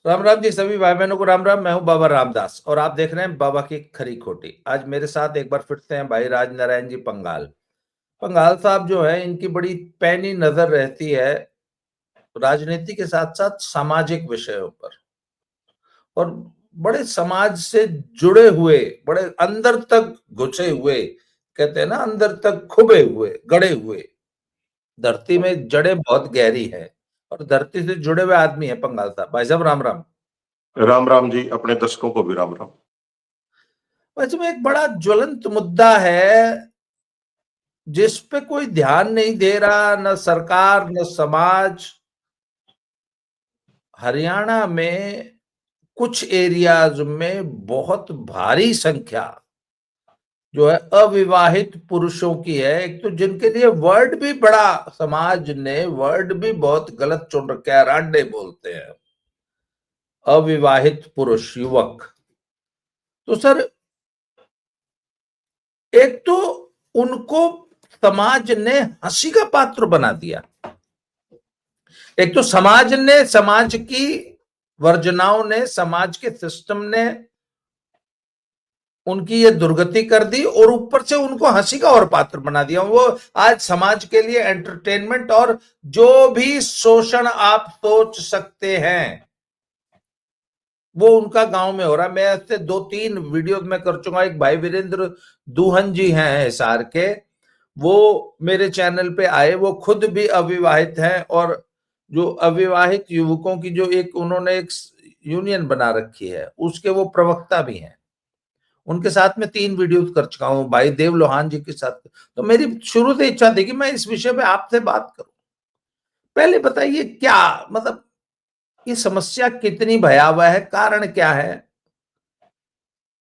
राम राम जी सभी भाई बहनों को राम राम। मैं हूं बाबा रामदास और आप देख रहे हैं बाबा की खरी खोटी। आज मेरे साथ एक बार फिर से हैं भाई राज नारायण जी पंगाल। पंगाल साहब जो है, इनकी बड़ी पैनी नजर रहती है राजनीति के साथ साथ सामाजिक विषयों पर, और बड़े समाज से जुड़े हुए, बड़े अंदर तक घुसे हुए, कहते हैं ना, अंदर तक खुबे हुए, गड़े हुए। धरती में जड़ें बहुत गहरी है और धरती से जुड़े हुए आदमी है पंगाल साहब। भाई साहब राम राम। राम राम जी, अपने दर्शकों को भी राम राम। वैसे में एक बड़ा ज्वलंत मुद्दा है जिस पे कोई ध्यान नहीं दे रहा, न सरकार न समाज। हरियाणा में कुछ एरियाज में बहुत भारी संख्या जो है अविवाहित पुरुषों की है। एक तो जिनके लिए वर्ड भी बड़ा, समाज ने वर्ड भी बहुत गलत चुन रखा है, रांडे बोलते हैं, अविवाहित पुरुष युवक। तो सर, एक तो उनको समाज ने हंसी का पात्र बना दिया। एक तो समाज ने, समाज की वर्जनाओं ने, समाज के सिस्टम ने उनकी ये दुर्गति कर दी और ऊपर से उनको हंसी का और पात्र बना दिया। वो आज समाज के लिए एंटरटेनमेंट और जो भी शोषण आप सोच सकते हैं वो उनका गांव में हो रहा है। मैं इससे 2-3 वीडियो में कर चुका। एक भाई वीरेंद्र दुहन जी हैं हिसार के, वो मेरे चैनल पे आए। वो खुद भी अविवाहित हैं और जो अविवाहित युवकों की जो एक उन्होंने एक यूनियन बना रखी है उसके वो प्रवक्ता भी हैं। उनके साथ में 3 वीडियोस कर चुका हूं, भाई देव लोहान जी के साथ। तो मेरी शुरू से इच्छा थी कि मैं इस विषय पे आपसे बात करूं। पहले बताइए, क्या मतलब ये समस्या कितनी भयावह है, कारण क्या है?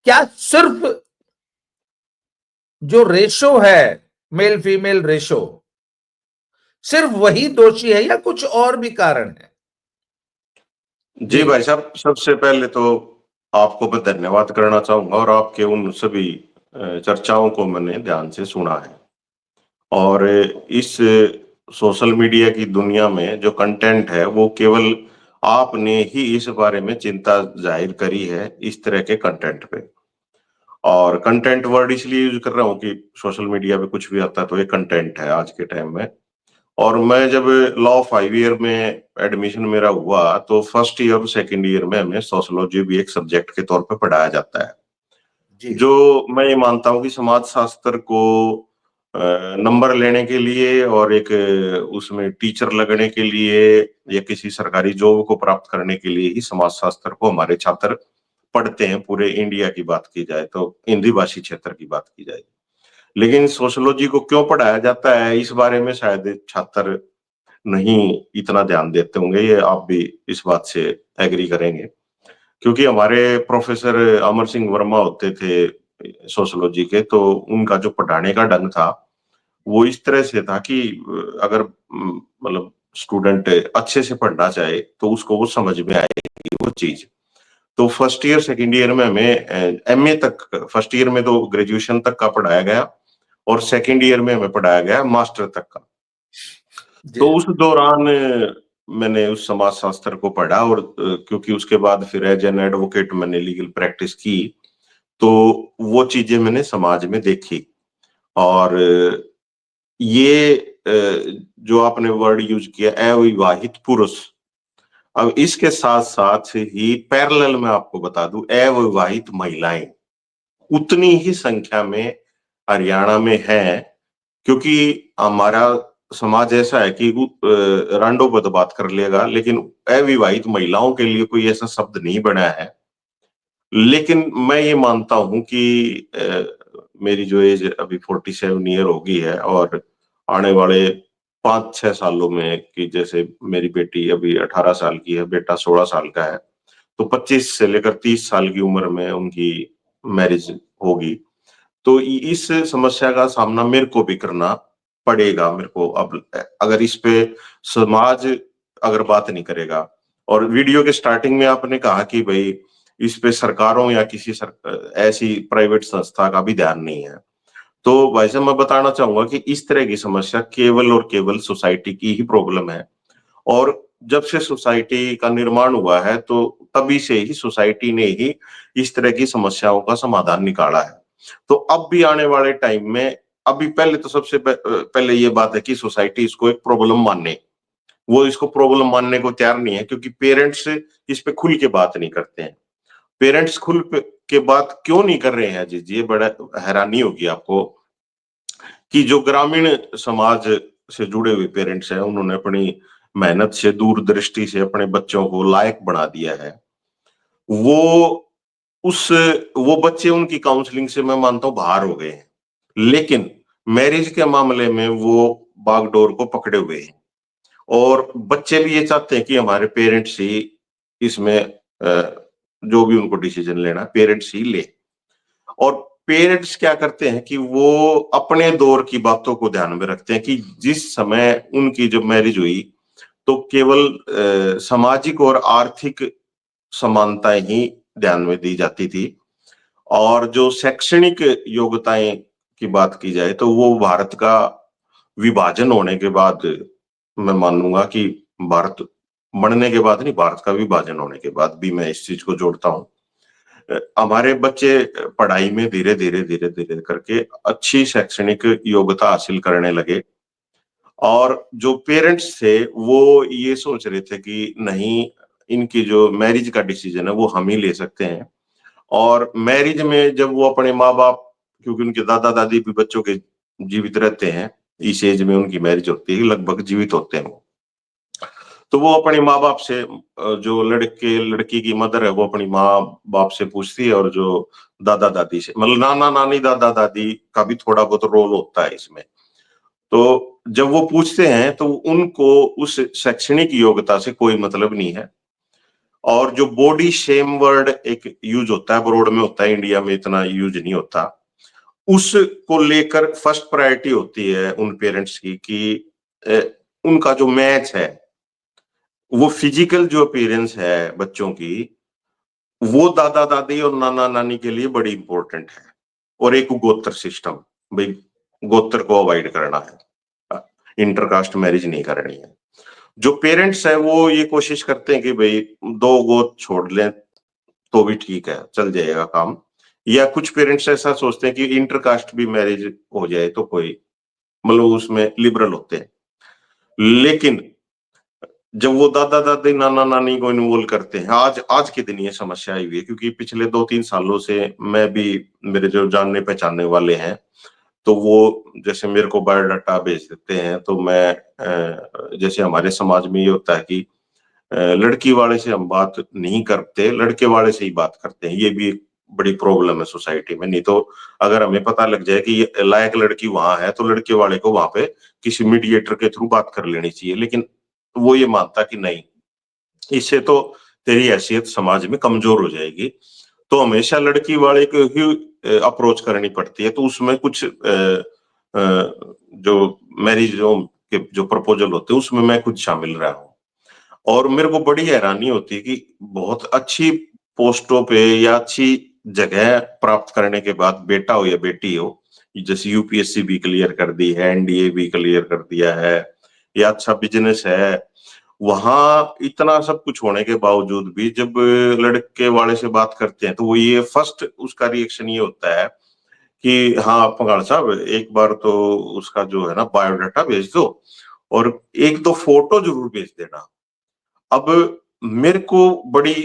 क्या सिर्फ जो रेशो है, मेल फीमेल रेशो, सिर्फ वही दोषी है या कुछ और भी कारण है? जी भाई साहब, सबसे पहले तो आपको मैं धन्यवाद करना चाहूंगा और आपके उन सभी चर्चाओं को मैंने ध्यान से सुना है। और इस सोशल मीडिया की दुनिया में जो कंटेंट है वो केवल आपने ही इस बारे में चिंता जाहिर करी है इस तरह के कंटेंट पे। और कंटेंट वर्ड इसलिए यूज कर रहा हूँ कि सोशल मीडिया पे कुछ भी आता है तो ये कंटेंट है आज के टाइम में। और मैं जब लॉ 5 ईयर में एडमिशन मेरा हुआ तो फर्स्ट ईयर और सेकंड ईयर में हमें सोशियोलॉजी भी एक सब्जेक्ट के तौर पे पढ़ाया जाता है। जी जो मैं ये मानता हूँ कि समाज शास्त्र को नंबर लेने के लिए और एक उसमें टीचर लगने के लिए या किसी सरकारी जॉब को प्राप्त करने के लिए ही समाज शास्त्र को हमारे छात्र पढ़ते हैं। पूरे इंडिया की बात की जाए तो, हिंदी भाषी क्षेत्र की बात की जाए, लेकिन सोशियोलॉजी को क्यों पढ़ाया जाता है इस बारे में शायद छात्र नहीं इतना ध्यान देते होंगे। ये आप भी इस बात से एग्री करेंगे, क्योंकि हमारे प्रोफेसर अमर सिंह वर्मा होते थे सोशियोलॉजी के, तो उनका जो पढ़ाने का ढंग था वो इस तरह से था कि अगर मतलब स्टूडेंट अच्छे से पढ़ना चाहे तो उसको वो समझ में आएगी वो चीज। तो फर्स्ट ईयर सेकंड ईयर में हमें एमए तक, फर्स्ट ईयर में तो ग्रेजुएशन तक का पढ़ाया गया और सेकंड ईयर में हमें पढ़ाया गया मास्टर तक का। जी तो उस दौरान मैंने उस समाज शास्त्र को पढ़ा और क्योंकि उसके बाद फिर एज एन एडवोकेट मैंने लीगल प्रैक्टिस की, तो वो चीजें मैंने समाज में देखी। और ये जो आपने वर्ड यूज किया अविवाहित पुरुष, अब इसके साथ साथ ही पैरेलल में आपको बता दूं अविवाहित महिलाएं उतनी ही संख्या में हरियाणा में है। क्योंकि हमारा समाज ऐसा है कि रांडो बद बात कर लेगा, लेकिन अविवाहित महिलाओं के लिए कोई ऐसा शब्द नहीं बना है। लेकिन मैं ये मानता हूं कि मेरी जो एज अभी 47 ईयर हो गई है और आने वाले 5-6 सालों में, कि जैसे मेरी बेटी अभी 18 साल की है, बेटा 16 साल का है, तो 25 से लेकर 30 साल की उम्र में उनकी मैरिज होगी। तो इस समस्या का सामना मेरे को भी करना पड़ेगा। मेरे को अब अगर इस पे समाज अगर बात नहीं करेगा, और वीडियो के स्टार्टिंग में आपने कहा कि भाई इस पे सरकारों या किसी ऐसी प्राइवेट संस्था का भी ध्यान नहीं है, तो भाई साहब मैं बताना चाहूंगा कि इस तरह की समस्या केवल और केवल सोसाइटी की ही प्रॉब्लम है। और जब से सोसाइटी का निर्माण हुआ है तो तभी से ही सोसाइटी ने ही इस तरह की समस्याओं का समाधान निकाला है। तो अब भी आने वाले टाइम में, अभी पहले तो सबसे पहले ये बात है कि सोसाइटी इसको एक प्रॉब्लम माने। वो इसको प्रॉब्लम मानने को तैयार नहीं है, क्योंकि पेरेंट्स इस पे खुल के बात नहीं करते हैं। पेरेंट्स के बात क्यों नहीं कर रहे हैं जी, ये बड़ा हैरानी होगी आपको कि जो ग्रामीण समाज से जुड़े हुए पेरेंट्स हैं, उन्होंने अपनी मेहनत से, दूरदृष्टि से अपने बच्चों को लायक बना दिया है। वो उस वो बच्चे उनकी काउंसलिंग से मैं मानता हूँ बाहर हो गए हैं, लेकिन मैरिज के मामले में वो बागडोर को पकड़े हुए हैं। और बच्चे भी ये चाहते हैं कि हमारे पेरेंट्स ही इसमें जो भी उनको डिसीजन लेना पेरेंट्स ही ले। और पेरेंट्स क्या करते हैं कि वो अपने दौर की बातों को ध्यान में रखते हैं कि जिस समय उनकी जब मैरिज हुई तो केवल सामाजिक और आर्थिक समानताएं ही ध्यान में दी जाती थी, और जो शैक्षणिक योग्यताएं की बात की जाए तो वो भारत का विभाजन होने के बाद, मैं मानूंगा कि भारत बनने के बाद नहीं, भारत का विभाजन होने के बाद भी मैं इस चीज को जोड़ता हूँ। हमारे बच्चे पढ़ाई में धीरे धीरे धीरे धीरे करके अच्छी शैक्षणिक योग्यता हासिल करने लगे, और जो पेरेंट्स थे वो ये सोच रहे थे कि नहीं, इनकी जो मैरिज का डिसीजन है वो हम ही ले सकते हैं। और मैरिज में जब वो अपने माँ बाप, क्योंकि उनके दादा दादी भी बच्चों के जीवित रहते हैं, इस एज में उनकी मैरिज होती है, लगभग जीवित होते हैं वो, तो वो अपने माँ बाप से, जो लड़के लड़की की मदर है वो अपनी माँ बाप से पूछती है, और जो दादा दादी से, मतलब नाना नानी दादा दादी का भी थोड़ा बहुत रोल होता है इसमें। तो जब वो पूछते हैं तो उनको उस शैक्षणिक योग्यता से कोई मतलब नहीं है। और जो बॉडी शेम वर्ड एक यूज होता है, अब्रॉड में होता है, इंडिया में इतना यूज नहीं होता, उसको लेकर फर्स्ट प्रायोरिटी होती है उन पेरेंट्स की कि अ, उनका जो मैच है, वो फिजिकल जो अपीयरेंस है बच्चों की, वो दादा दादी और नाना नानी के लिए बड़ी इंपॉर्टेंट है। और एक गोत्र सिस्टम, भाई गोत्र को अवॉइड करना है, इंटरकास्ट मैरिज नहीं करनी है। जो पेरेंट्स है वो ये कोशिश करते हैं कि भाई दो गोत्र छोड़ लें तो भी ठीक है, चल जाएगा काम। या कुछ पेरेंट्स ऐसा सोचते हैं कि इंटरकास्ट भी मैरिज हो जाए तो कोई, मतलब उसमें लिबरल होते हैं। लेकिन जब वो दादा दादी नाना नानी को इन्वॉल्व करते हैं, आज आज के दिन ये समस्या आई हुई है, क्योंकि पिछले 2-3 सालों से मैं भी, मेरे जो जानने पहचानने वाले हैं, तो वो जैसे मेरे को बायोडाटा भेज देते हैं, तो मैं जैसे हमारे समाज में ये होता है कि लड़की वाले से हम बात नहीं करते, लड़के वाले से ही बात करते हैं। ये भी एक बड़ी प्रॉब्लम है सोसाइटी में। नहीं तो अगर हमें पता लग जाए कि ये लायक लड़की वहां है तो लड़के वाले को वहां पे किसी मीडिएटर के थ्रू बात कर लेनी चाहिए, लेकिन वो ये मानता कि नहीं, इससे तो तेरी हैसियत समाज में कमजोर हो जाएगी, तो हमेशा लड़की वाले को ही अप्रोच करनी पड़ती है। तो उसमें कुछ जो मैरिजों के जो प्रपोजल होते हैं उसमें मैं खुद शामिल रहा हूँ, और मेरे को बड़ी हैरानी होती है कि बहुत अच्छी पोस्टों पे या अच्छी जगह प्राप्त करने के बाद, बेटा हो या बेटी हो, जैसे यूपीएससी भी क्लियर कर दी है, एनडीए भी क्लियर कर दिया है, या अच्छा बिजनेस है, वहां इतना सब कुछ होने के बावजूद भी जब लड़के वाले से बात करते हैं तो वो ये फर्स्ट उसका रिएक्शन ये होता है कि हाँ पंगाल साहब, एक बार तो उसका जो है ना बायोडाटा भेज दो, और एक दो फोटो जरूर भेज देना। अब मेरे को बड़ी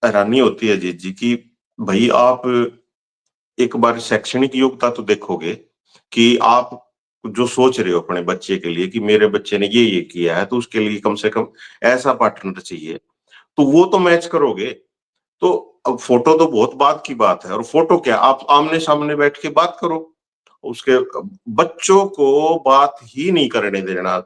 हैरानी होती है जी कि भाई आप एक बार शैक्षणिक योग्यता तो देखोगे कि आप जो सोच रहे हो अपने बच्चे के लिए कि मेरे बच्चे ने ये किया है, तो उसके लिए कम से कम ऐसा पार्टनर चाहिए, तो वो तो मैच करोगे। तो अब फोटो तो बहुत बाद की बात है, और फोटो क्या, आप आमने सामने बैठ के बात करो। उसके बच्चों को बात ही नहीं करने देना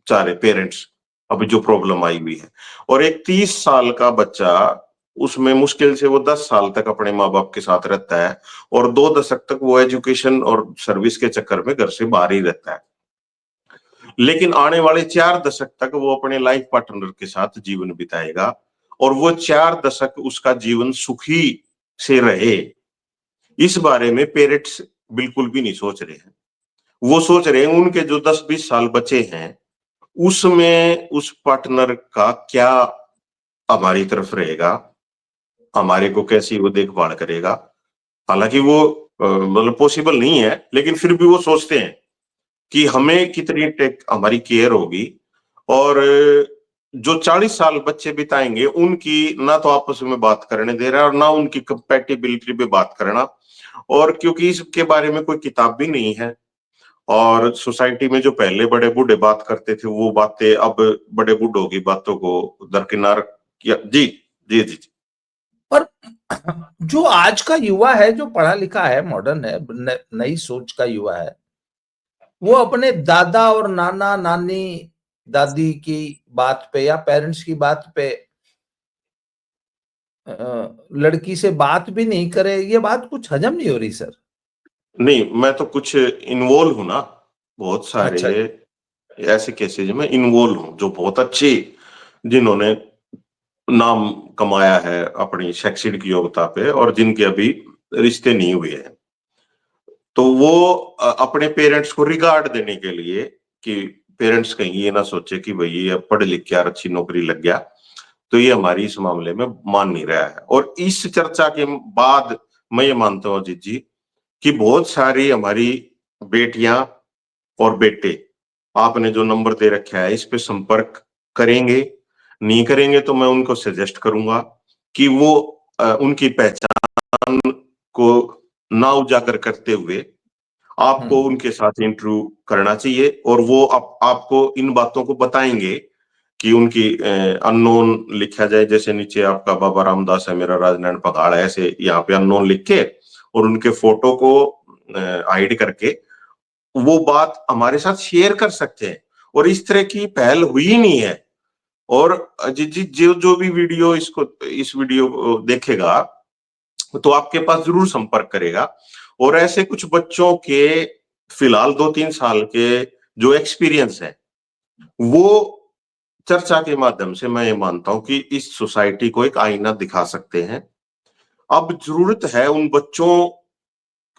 चाह रहे पेरेंट्स, अभी जो प्रॉब्लम आई हुई है। और एक 30 साल का बच्चा, उसमें मुश्किल से वो 10 साल तक अपने माँ बाप के साथ रहता है, और 2 दशक तक वो एजुकेशन और सर्विस के चक्कर में घर से बाहर ही रहता है। लेकिन आने वाले 4 दशक तक वो अपने लाइफ पार्टनर के साथ जीवन बिताएगा, और वो 4 दशक उसका जीवन सुखी से रहे, इस बारे में पेरेंट्स बिल्कुल भी नहीं सोच रहे हैं। वो सोच रहे हैं उनके जो 10-20 साल बचे हैं उसमें उस पार्टनर का क्या हमारी तरफ रहेगा, हमारे को कैसी वो देखभाल करेगा। हालांकि वो मतलब पॉसिबल नहीं है, लेकिन फिर भी वो सोचते हैं कि हमें कितनी टेक हमारी केयर होगी। और जो 40 साल बच्चे बिताएंगे उनकी ना तो आपस में बात करने दे रहा है और ना उनकी कंपैटिबिलिटी पे बात करना। और क्योंकि इसके बारे में कोई किताब भी नहीं है, और सोसाइटी में जो पहले बड़े बूढ़े बात करते थे वो बातें अब बड़े बूढ़ों की बातों को दरकिनार किया। जी जी जी जी। और जो आज का युवा है, जो पढ़ा लिखा है, मॉडर्न है, नई सोच का युवा है, वो अपने दादा और नाना नानी दादी की बात पे या पेरेंट्स की बात पे लड़की से बात भी नहीं करे, ये बात कुछ हजम नहीं हो रही सर। नहीं, मैं तो कुछ इन्वॉल्व हूं ना, बहुत अच्छा सारे जी। ऐसे केसेज में इन्वॉल्व हूं जो बहुत अच्छे, जिन्होंने नाम कमाया है अपनी शैक्षणिक योग्यता पे और जिनके अभी रिश्ते नहीं हुए हैं। तो वो अपने पेरेंट्स को रिगार्ड देने के लिए कि पेरेंट्स कहीं ये ना सोचे कि भाई ये पढ़ लिख के यार अच्छी नौकरी लग गया, तो ये हमारी इस मामले में मान नहीं रहा है। और इस चर्चा के बाद मैं ये मानता हूँ अजीत जी कि बहुत सारी हमारी बेटियां और बेटे, आपने जो नंबर दे रखा है इस पे संपर्क करेंगे। नहीं करेंगे तो मैं उनको सजेस्ट करूंगा कि वो उनकी पहचान को ना उजागर करते हुए आपको हम्म। उनके साथ इंटरव्यू करना चाहिए। और वो आपको इन बातों को बताएंगे कि उनकी अननोन लिखा जाए, जैसे नीचे आपका बाबा रामदास है, मेरा राजनारायण पघाड़ है, ऐसे यहाँ पे अननोन लिख के और उनके फोटो को हाइड करके वो बात हमारे साथ शेयर कर सकते हैं। और इस तरह की पहल हुई ही नहीं है। और जी जो जो भी वीडियो इस वीडियो को देखेगा तो आपके पास जरूर संपर्क करेगा। और ऐसे कुछ बच्चों के फिलहाल 2-3 साल के जो एक्सपीरियंस है वो चर्चा के माध्यम से मैं ये मानता हूं कि इस सोसाइटी को एक आईना दिखा सकते हैं। अब जरूरत है उन बच्चों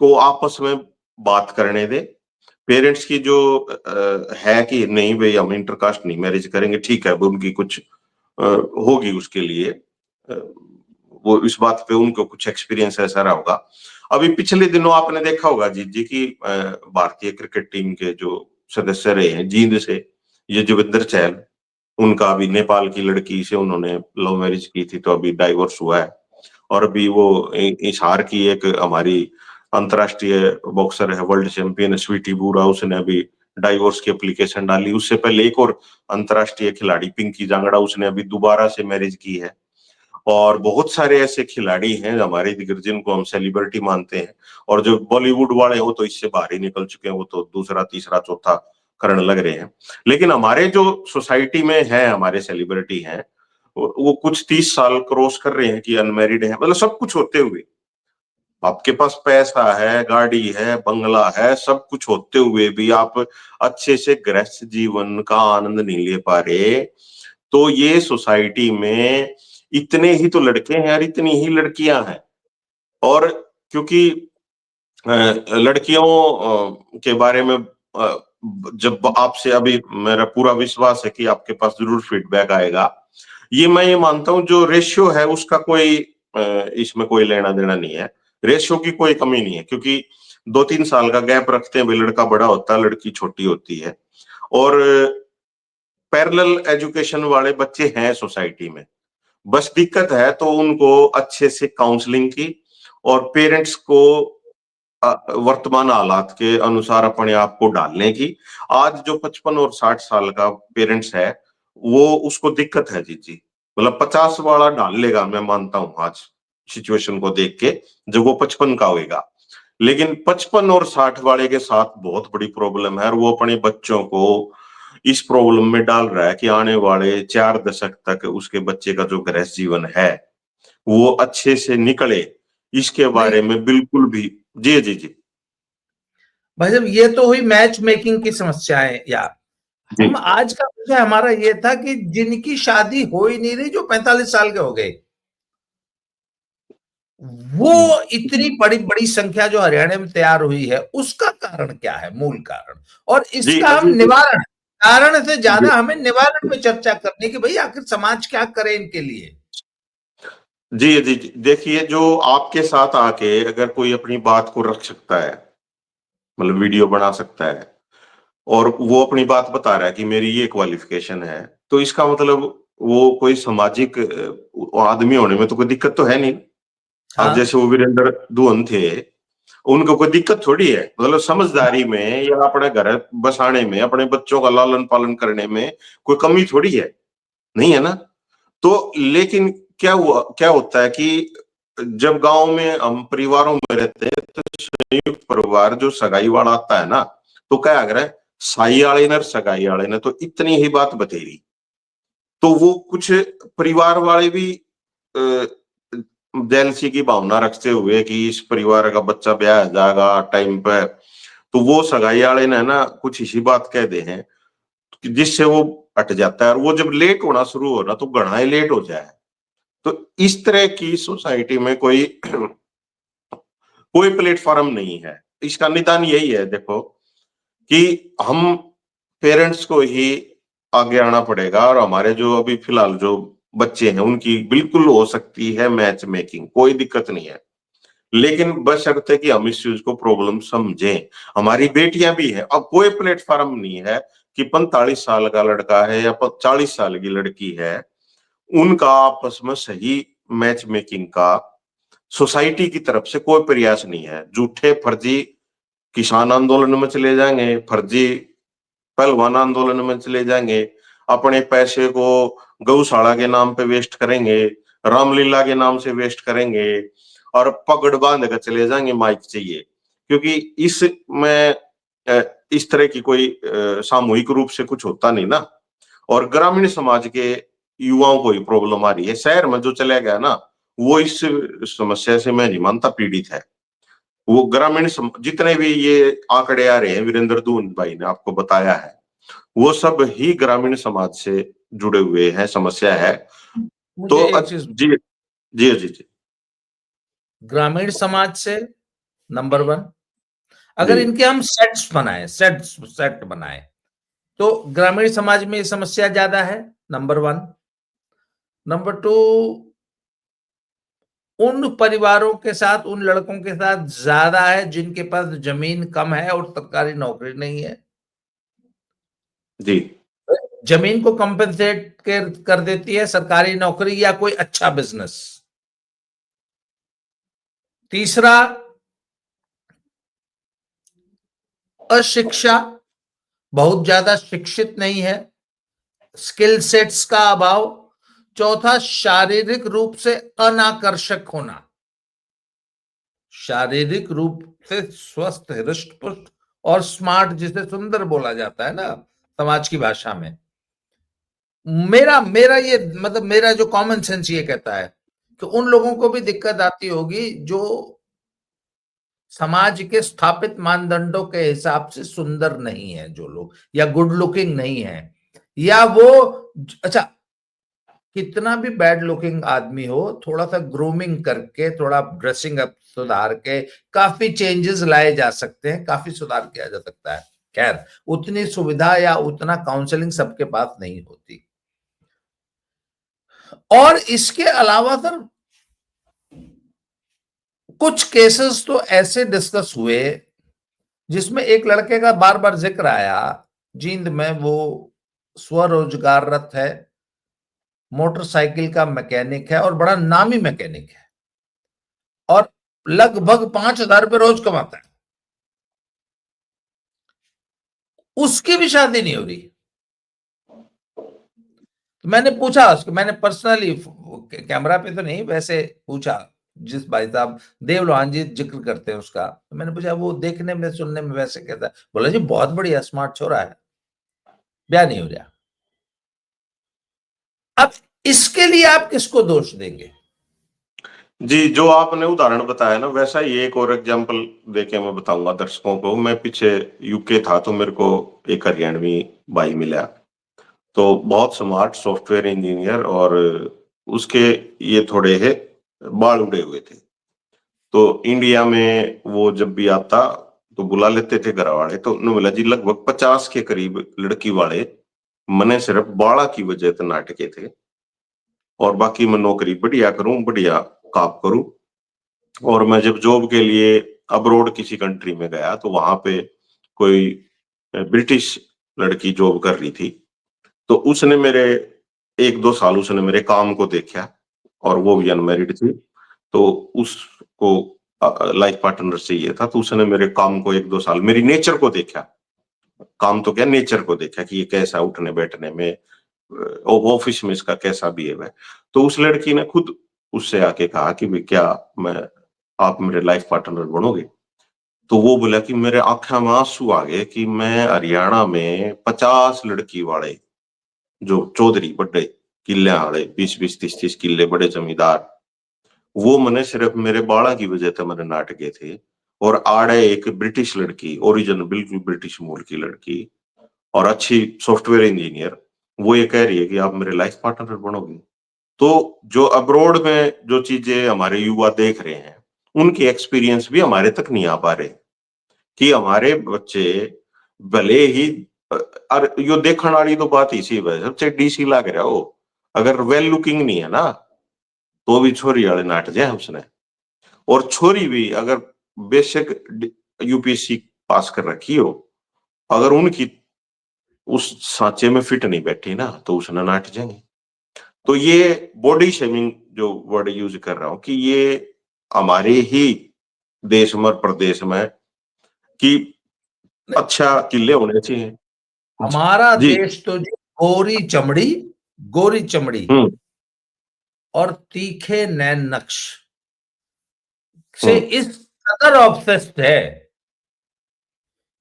को आपस में बात करने दे। पेरेंट्स की जो है कि नहीं भाई हम इंटरकास्ट नहीं मैरिज करेंगे, ठीक है, वो उनकी कुछ होगी उसके लिए, वो इस बात पे उनको कुछ एक्सपीरियंस ऐसा रहा होगा। अभी पिछले दिनों आपने देखा होगा जीत जी की भारतीय क्रिकेट टीम के जो सदस्य रहे हैं जींद से, ये जोगिंदर चहल, उनका अभी नेपाल की लड़की से उन्होंने लव मैरिज की थी तो अभी डाइवोर्स हुआ है। और अभी वो इशार की एक हमारी अंतरराष्ट्रीय बॉक्सर है, वर्ल्ड चैंपियन स्वीटी बूरा, उसने अभी डाइवोर्स की एप्लीकेशन डाली। उससे पहले एक और अंतरराष्ट्रीय खिलाड़ी पिंकी जांगड़ा, उसने अभी दोबारा से मैरिज की है। और बहुत सारे ऐसे खिलाड़ी हैं हमारे दिग्गज जिनको हम सेलिब्रिटी मानते हैं, और जो बॉलीवुड वाले हो तो इससे बाहर ही निकल चुके हैं, वो तो दूसरा तीसरा चौथा करने लग रहे हैं। लेकिन हमारे जो सोसाइटी में है हमारे सेलिब्रिटी हैं, वो कुछ 30 साल क्रॉस कर रहे हैं कि अनमैरिड है, मतलब सब कुछ होते हुए आपके पास पैसा है, गाड़ी है, बंगला है, सब कुछ होते हुए भी आप अच्छे से गृहस्थ जीवन का आनंद नहीं ले पा रहे। तो ये सोसाइटी में इतने ही तो लड़के हैं और इतनी ही लड़कियां हैं। और क्योंकि लड़कियों के बारे में जब आपसे अभी मेरा पूरा विश्वास है कि आपके पास जरूर फीडबैक आएगा। ये मैं ये मानता हूं जो रेशियो है उसका कोई इसमें कोई लेना देना नहीं है। रेशियो की कोई कमी नहीं है, क्योंकि 2-3 साल का गैप रखते हैं, भाई लड़का बड़ा होता है लड़की छोटी होती है। और पैरेलल एजुकेशन वाले बच्चे हैं सोसाइटी में। बस दिक्कत है तो उनको अच्छे से काउंसलिंग की और पेरेंट्स को वर्तमान हालात के अनुसार अपने आप को डालने की। आज जो 55 और 60 साल का पेरेंट्स है वो उसको दिक्कत है जी जी, मतलब 50 वाला डाल लेगा, मैं मानता हूं आज सिचुएशन को देख के, जब वो 55 का होएगा। लेकिन 55 और 60 वाले के साथ बहुत बड़ी प्रॉब्लम है और वो अपने बच्चों को इस प्रॉब्लम में डाल रहा है कि आने वाले 4 दशक तक उसके बच्चे का जो गृहस्थ जीवन है वो अच्छे से निकले, इसके नहीं बारे में बिल्कुल भी। जी जी जी भाई साहब, ये तो हुई मैच मेकिंग की समस्याएं। या जी हम आज का विषय हमारा ये था कि जिनकी शादी हो ही नहीं रही, जो 45 साल के हो गए, वो इतनी बड़ी बड़ी संख्या जो हरियाणा में तैयार हुई है, उसका कारण क्या है, मूल कारण, और जी इसका हम अजीत जी, निवारण। कारण से ज्यादा हमें निवारण में चर्चा करनी कि भाई आखिर समाज क्या करे इनके लिए। जी, जी, जी। देखिए, जो आपके साथ आके अगर कोई अपनी बात को रख सकता है, मतलब वीडियो बना सकता है और वो अपनी बात बता रहा है कि मेरी ये क्वालिफ़िकेशन है, तो इसका मतलब वो कोई सामाजिक आदमी होने में तो कोई दिक्कत तो है नहीं। अब हाँ जैसे वो वीरेंद्र दुहन थे, उनको कोई दिक्कत थोड़ी है। मतलब समझदारी में या अपने घर बसाने में, अपने बच्चों का लालन-पालन करने में कोई कमी थोड़ी है, नहीं है ना? तो लेकिन क्या होता है कि जब गाँव में हम परिवारों में रहते हैं, तो संयुक्त परिवार जो सगाई वाला आता है ना, तो क्या अगर है, साई आले ने और सगाई आले ने तो इतनी ही बात बतेरी। तो वो कुछ परिवार वाले भी अ, जेलसी की भावना रखते हुए कि इस परिवार का बच्चा ब्याह हो जाएगा टाइम पे, तो वो सगाई वाले ने ना कुछ इसी बात कह दे हैं, कि जिससे वो हट जाता है और वो जब लेट होना शुरू हो ना तो घना ही लेट हो जाए। तो इस तरह की सोसाइटी में कोई प्लेटफ़ॉर्म नहीं है। इसका निदान यही है देखो कि हम पेरेंट्स को ही आगे आना पड़ेगा और हमारे जो अभी फिलहाल जो बच्चे हैं उनकी बिल्कुल हो सकती है मैच मेकिंग, कोई दिक्कत नहीं है। लेकिन बशर्ते कि हम इस चीज़ को प्रॉब्लम समझें। हमारी बेटियाँ भी हैं, अब कोई प्लेटफ़ॉर्म नहीं है कि 45 साल का लड़का है या 40 साल की लड़की है, उनका आपस में सही मैच मेकिंग का सोसाइटी की तरफ से कोई प्रयास नहीं है। झूठे फर्जी किसान आंदोलन में चले जाएँगे, फर्जी पहलवान आंदोलन में चले जाएँगे, अपने पैसे को गौशाला के नाम पे वेस्ट करेंगे, रामलीला के नाम से वेस्ट करेंगे और पगड़ बांध कर चले जाएँगे माइक चाहिए। क्योंकि इसमें इस तरह की कोई सामूहिक रूप से कुछ होता नहीं ना और ग्रामीण समाज के युवाओं को ही प्रॉब्लम आ रही है। शहर में जो चला गया ना, वो इस समस्या से मैं नहीं मानता पीड़ित है। वो ग्रामीण जितने भी ये आंकड़े आ रहे हैं वीरेंद्र दून भाई ने आपको बताया है, वो सब ही ग्रामीण समाज से जुड़े हुए हैं, समस्या है। तो मुझे एक चीज, जी, जी, जी, जी, ग्रामीण समाज से नंबर वन, जी, अगर इनके हम सेट्स बनाए, सेट बनाए, तो ग्रामीण समाज में ये समस्या ज्यादा है, नंबर वन। नंबर टू, उन परिवारों के साथ, उन लड़कों के साथ ज्यादा है जिनके पास जमीन कम है और सरकारी नौकरी नहीं है। जी, जमीन को कंपनसेट कर देती है सरकारी नौकरी या कोई अच्छा बिजनेस। तीसरा, अशिक्षा, बहुत ज्यादा शिक्षित नहीं है, स्किल सेट्स का अभाव। चौथा, शारीरिक रूप से अनाकर्षक होना, शारीरिक रूप से स्वस्थ, हृष्ट पुष्ट और स्मार्ट, जिसे सुंदर बोला जाता है ना समाज की भाषा में। मेरा मेरा ये मतलब मेरा जो कॉमन सेंस ये कहता है कि उन लोगों को भी दिक्कत आती होगी जो समाज के स्थापित मानदंडों के हिसाब से सुंदर नहीं है, जो लोग या गुड लुकिंग नहीं है, या वो, अच्छा, कितना भी बैड लुकिंग आदमी हो, थोड़ा सा ग्रूमिंग करके, थोड़ा ड्रेसिंग अप सुधार के काफी चेंजेस लाए जा सकते हैं, काफी सुधार किया जा सकता है। खैर, उतनी सुविधा या उतना काउंसलिंग सबके पास नहीं होती। और इसके अलावा सर, कुछ केसेस तो ऐसे डिस्कस हुए जिसमें एक लड़के का बार बार जिक्र आया, जींद में वो स्वरोजगाररत है, मोटरसाइकिल का मैकेनिक है और बड़ा नामी मैकेनिक है और लगभग 5,000 रुपये रोज कमाता है। उसकी भी शादी नहीं हो रही। तो मैंने पूछा उसको, मैंने पर्सनली कैमरा पे तो नहीं, वैसे पूछा, जिस भाई साहब देव लोहान जी जिक्र करते हैं उसका, तो मैंने पूछा वो देखने में सुनने में वैसे कैसा है? बोला जी बहुत बढ़िया स्मार्ट छोरा है, ब्याह नहीं हो रहा। अब इसके लिए आप किसको दोष देंगे? जी, जो आपने उदाहरण बताया ना वैसा ही एक और एग्जांपल देके मैं बताऊँगा दर्शकों को। मैं पीछे यूके था तो मेरे को एक हरियाणवी भाई मिला, तो बहुत स्मार्ट सॉफ्टवेयर इंजीनियर और उसके ये थोड़े बाल उड़े हुए थे। तो इंडिया में वो जब भी आता तो बुला लेते थे घर वाले, तो उन्होंने बोला जी लगभग 50 के करीब लड़की वाले मने सिर्फ बाड़ा की वजह से नाटके थे, और बाकी मैं नौकरी बढ़िया करूं, बढ़िया काम करूं। और मैं जब जॉब के लिए अब्रोड किसी कंट्री में गया तो वहां पे कोई ब्रिटिश लड़की जॉब कर रही थी, तो उसने मेरे 1-2 साल उसने मेरे काम को देखा, और वो भी अनमैरिड थी, तो उसको लाइफ पार्टनर चाहिए था, तो उसने मेरे काम को 1-2 साल मेरी नेचर को देखा, काम तो क्या नेचर को देखा कि ये कैसा उठने बैठने में, ऑफिस में इसका कैसा बिहेव है। तो उस लड़की ने खुद उससे आके कहा कि भाई क्या मैं आप मेरे लाइफ पार्टनर बनोगे? तो वो बोला कि मेरे आंखों में आंसू आ गए कि मैं हरियाणा में 50 लड़की वाले जो चौधरी बड़े किले वाले 20-20 30-30 किले बड़े जमींदार, वो मने सिर्फ मेरे बाड़ा की वजह से मैंने नाटके थे, और आड़े एक ब्रिटिश लड़की, ओरिजिनल बिल्कुल ब्रिटिश मूल की लड़की और अच्छी सॉफ्टवेयर इंजीनियर, वो ये कह रही है कि आप मेरे लाइफ पार्टनर बनोगे। तो जो अब्रॉड में जो चीजें हमारे युवा देख रहे हैं, उनके एक्सपीरियंस भी हमारे तक नहीं आ पा रहे कि हमारे बच्चे भले ही और यो देखने वाली तो बात इसी है, सबसे डीसी लग रहा हो, अगर वेल लुकिंग नहीं है ना, तो भी छोरी वाले नाट जाए उसने, और छोरी भी अगर बेशक यूपीएससी पास कर रखी हो, अगर उनकी उस सांचे में फिट नहीं बैठी ना, तो उसने नाट जाएंगे। तो ये बॉडी शेमिंग जो वर्ड यूज कर रहा हूं कि ये हमारे ही देश में और प्रदेश में कि अच्छा किले होने चाहिए। हमारा जी। देश तो जी गोरी चमड़ी, गोरी चमड़ी हम्म। और तीखे नैन नक्श से हम्म। इस कदर ऑब्सेस्ड है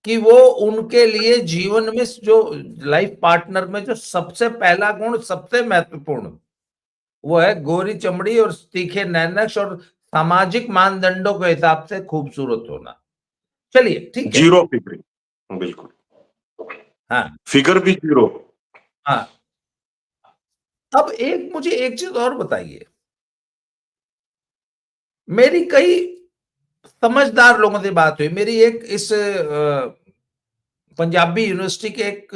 कि वो उनके लिए जीवन में जो लाइफ पार्टनर में जो सबसे पहला गुण, सबसे महत्वपूर्ण, वो है गोरी चमड़ी और तीखे नैनक्स और सामाजिक मानदंडों के हिसाब से खूबसूरत होना। चलिए ठीक है। जीरो फिगर, बिल्कुल हाँ फिगर भी जीरो। हाँ। अब एक मुझे एक चीज और बताइए, मेरी कई समझदार लोगों से बात हुई, मेरी एक इस पंजाबी यूनिवर्सिटी के एक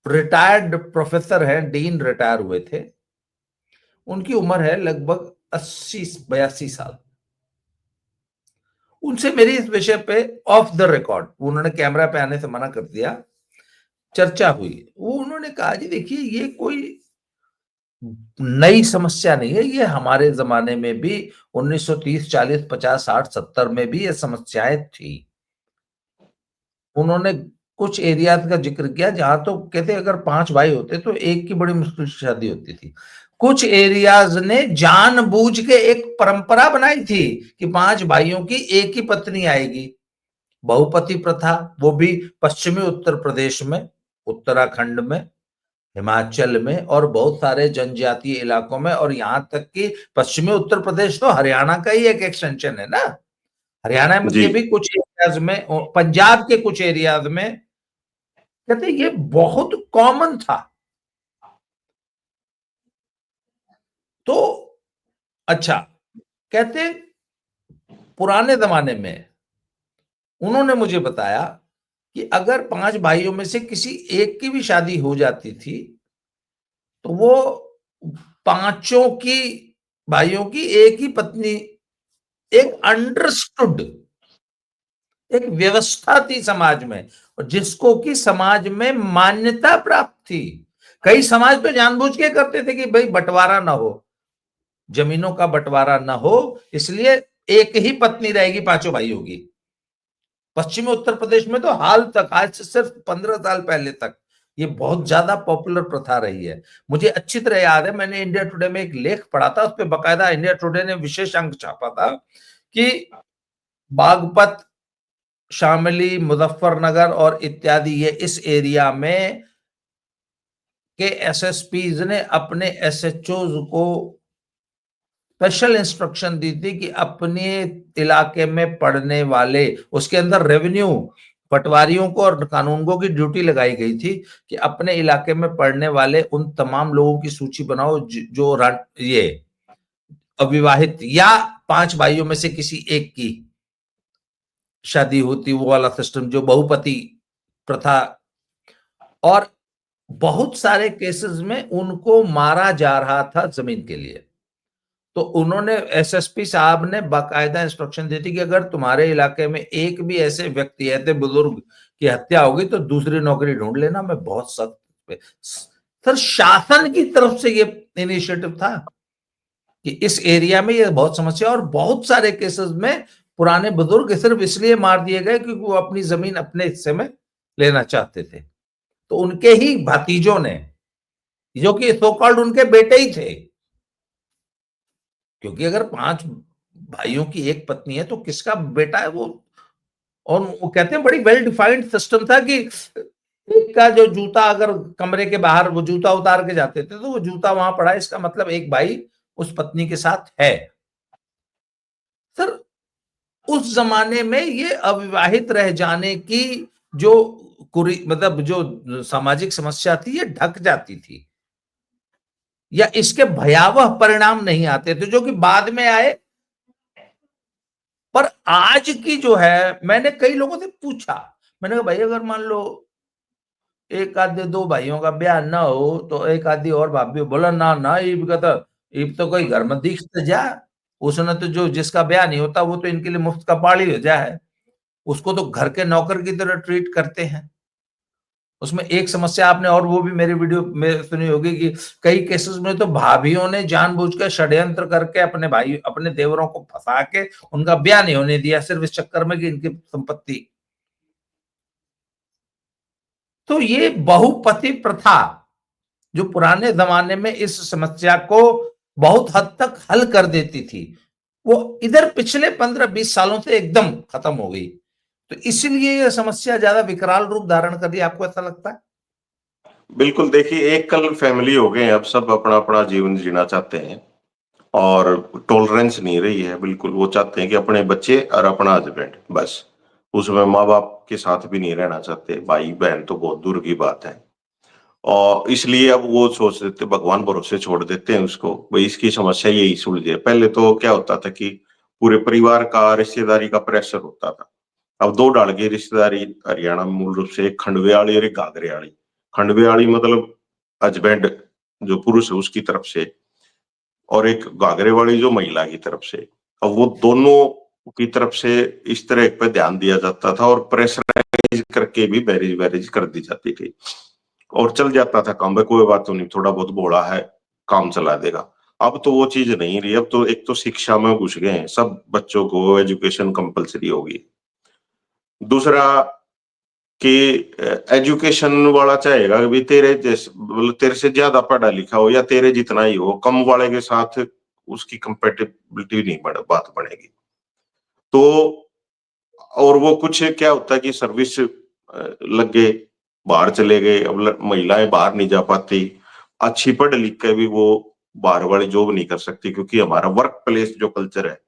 रिटायर्ड प्रोफेसर हैं, डीन रिटायर हुए थे, उनकी उम्र है लगभग 80-82 साल। उनसे मेरी इस विषय पे ऑफ द रिकॉर्ड, उन्होंने कैमरा पे आने से मना कर दिया, चर्चा हुई। वो उन्होंने कहा जी देखिए ये कोई नई समस्या नहीं है, ये हमारे जमाने में भी 1930 40 50 60 70 में भी ये समस्याएं थी। उन्होंने कुछ एरियाज का जिक्र किया जहां तो कहते अगर 5 भाई होते तो एक की बड़ी मुश्किल से शादी होती थी। कुछ एरियाज ने जानबूझ के एक परंपरा बनाई थी कि 5 भाइयों की एक ही पत्नी आएगी, बहुपति प्रथा, वो भी पश्चिमी उत्तर प्रदेश में, उत्तराखंड में, हिमाचल में और बहुत सारे जनजातीय इलाकों में, और यहां तक कि पश्चिमी उत्तर प्रदेश तो हरियाणा का ही एक एक्सटेंशन है ना। हरियाणा में जी। के भी कुछ एरियाज में, पंजाब के कुछ एरियाज में कहते ये बहुत कॉमन था। तो अच्छा, कहते पुराने जमाने में उन्होंने मुझे बताया कि अगर 5 भाइयों में से किसी एक की भी शादी हो जाती थी तो वो पांचों की भाइयों की एक ही पत्नी, एक अंडरस्टूड एक व्यवस्था थी समाज में, और जिसको कि समाज में मान्यता प्राप्त थी। कई समाज तो जानबूझ के करते थे कि भाई बंटवारा ना हो, जमीनों का बंटवारा ना हो, इसलिए एक ही पत्नी रहेगी, पांचों भाई होगी। पश्चिमी उत्तर प्रदेश में तो हाल तक, आज से सिर्फ 15 साल पहले तक ये बहुत ज्यादा पॉपुलर प्रथा रही है। मुझे अच्छी तरह याद है, मैंने इंडिया टुडे में एक लेख पढ़ा था, उस पर बकायदा इंडिया टुडे ने विशेष अंक छापा था कि बागपत, शामली, मुजफ्फरनगर और इत्यादि ये इस एरिया में के एसएसपीज ने अपने एसएचओज को स्पेशल इंस्ट्रक्शन दी थी कि अपने इलाके में पड़ने वाले, उसके अंदर रेवेन्यू पटवारियों को और कानूनगों की ड्यूटी लगाई गई थी कि अपने इलाके में पड़ने वाले उन तमाम लोगों की सूची बनाओ जो ये अविवाहित या 5 भाइयों में से किसी एक की शादी होती, वो वाला सिस्टम जो बहुपति प्रथा, और बहुत सारे केसेस में उनको मारा जा रहा था जमीन के लिए। तो उन्होंने, एसएसपी साहब ने बाकायदा इंस्ट्रक्शन दी थी कि अगर तुम्हारे इलाके में एक भी ऐसे व्यक्ति, ऐसे बुजुर्ग की हत्या होगी तो दूसरी नौकरी ढूंढ लेना। मैं बहुत सख्त सर, शासन की तरफ से ये इनिशिएटिव था कि इस एरिया में ये बहुत समस्या, और बहुत सारे केसेस में पुराने बुजुर्ग सिर्फ इसलिए मार दिए गए क्योंकि वो अपनी जमीन अपने हिस्से में लेना चाहते थे। तो उनके ही भतीजों ने, जो कि सो कॉल्ड उनके बेटे ही थे, क्योंकि अगर 5 भाइयों की एक पत्नी है तो किसका बेटा है वो। और वो कहते हैं बड़ी वेल डिफाइंड सिस्टम था कि एक का जो जूता अगर कमरे के बाहर वो जूता उतार के जाते थे तो वो जूता वहां पड़ा है, इसका मतलब एक भाई उस पत्नी के साथ है। सर, उस जमाने में ये अविवाहित रह जाने की जो कुरी, मतलब जो सामाजिक समस्या थी, ये ढक जाती थी, या इसके भयावह परिणाम नहीं आते थे, जो कि बाद में आए। पर आज की जो है, मैंने कई लोगों से पूछा, मैंने कहा भाई अगर मान लो एक आधे 2 भाइयों का ब्याह ना हो तो एक आधी और भाभी हो। बोला ना ना, इब का तो, इब तो कोई घर में दिख तो जा, उसने तो जो जिसका ब्याह नहीं होता वो तो इनके लिए मुफ्त का पाड़ी हो जाए, उसको तो घर के नौकर की तरह ट्रीट करते हैं। उसमें एक समस्या आपने और वो भी मेरी वीडियो में सुनी होगी कि कई केसेस में तो भाभीियों ने जानबूझकर षड्यंत्र करके अपने भाई, अपने देवरों को फंसा के उनका ब्याह नहीं होने दिया, सिर्फ इस चक्कर में कि इनकी संपत्ति। तो ये बहुपति प्रथा जो पुराने जमाने में इस समस्या को बहुत हद तक हल कर देती थी, वो इधर पिछले 15-20 सालों से एकदम खत्म हो गई। तो इसीलिए यह समस्या ज्यादा विकराल रूप धारण कर रही है, आपको ऐसा लगता है? बिल्कुल, देखिए एकल फैमिली हो गए, अब सब अपना-अपना जीवन जीना चाहते हैं और टॉलरेंस नहीं रही है बिल्कुल। वो चाहते हैं कि अपने बच्चे और अपना हस्बैंड बस, उसमें माँ-बाप के साथ भी नहीं रहना चाहते, भाई-बहन तो बहुत दूर की बात है। और इसलिए अब वो सोच देते, भगवान भरोसे छोड़ देते हैं उसको, भई इसकी समस्या यही सुलझे। पहले तो क्या होता था कि पूरे परिवार का, रिश्तेदारी का प्रेशर होता था। अब 2 ढाल की रिश्तेदारी हरियाणा में मूल रूप से एक खंडवे वाली और एक घाघरे वाली। खंडवे वाली मतलब हस्बैंड जो पुरुष है उसकी तरफ से, और एक घाघरे वाली जो महिला की तरफ से। अब वो दोनों की तरफ से इस तरह पे ध्यान दिया जाता था और प्रेशराइज करके भी मैरिज वैरिज कर दी जाती थी और चल जाता था काम। भाई कोई बात तो नहीं, थोड़ा बहुत बोला है, काम चला देगा। अब तो वो चीज नहीं रही। अब तो एक तो शिक्षा में घुस गए हैं, सब बच्चों को एजुकेशन कंपलसरी होगी। दूसरा कि एजुकेशन वाला चाहेगा कि भाई तेरे जैसे, मतलब तेरे से ज्यादा पढ़ा लिखा हो या तेरे जितना ही हो, कम वाले के साथ उसकी कंपेटिबिलिटी नहीं बात बनेगी। तो और वो कुछ क्या होता है कि सर्विस लग गए, बाहर चले गए, अब महिलाएं बाहर नहीं जा पाती, अच्छी पढ़ लिख के भी वो बाहर वाली जॉब नहीं कर सकती, क्योंकि हमारा वर्क प्लेस जो कल्चर है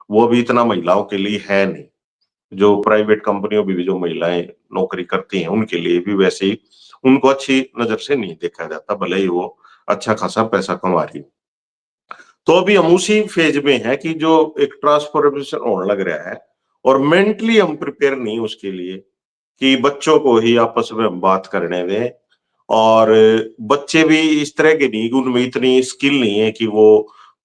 वो अभी इतना महिलाओं के लिए है नहीं। जो प्राइवेट कंपनियों में भी जो महिलाएं नौकरी करती हैं उनके लिए भी वैसे ही उनको अच्छी नजर से नहीं देखा जाता, भले ही वो अच्छा खासा पैसा कमा रही। तो अभी हम उसी फेज में है कि जो एक ट्रांसफॉर्मेशन होने लग रहा है, और मेंटली हम प्रिपेयर नहीं उसके लिए कि बच्चों को ही आपस में हम बात करने दें। और बच्चे भी इस तरह के नहीं, उनमें इतनी स्किल नहीं है कि वो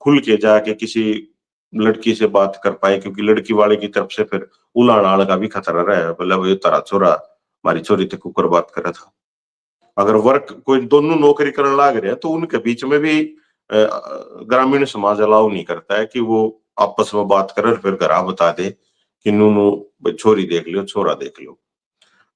खुल के जाके किसी लड़की से बात कर पाए, क्योंकि लड़की वाले की तरफ से फिर उलाण आड़ का भी खतरा रहा, मतलब ये तारा छोरा हमारी छोरी तक ऊपर बात करा था। अगर वर्क कोई दोनों नौकरी करने लग रहे हैं तो उनके बीच में भी ग्रामीण समाज अलाउ नहीं करता है कि वो आपस में बात करे और फिर घर बता दे कि नू छोरी देख लो, छोरा देख लो।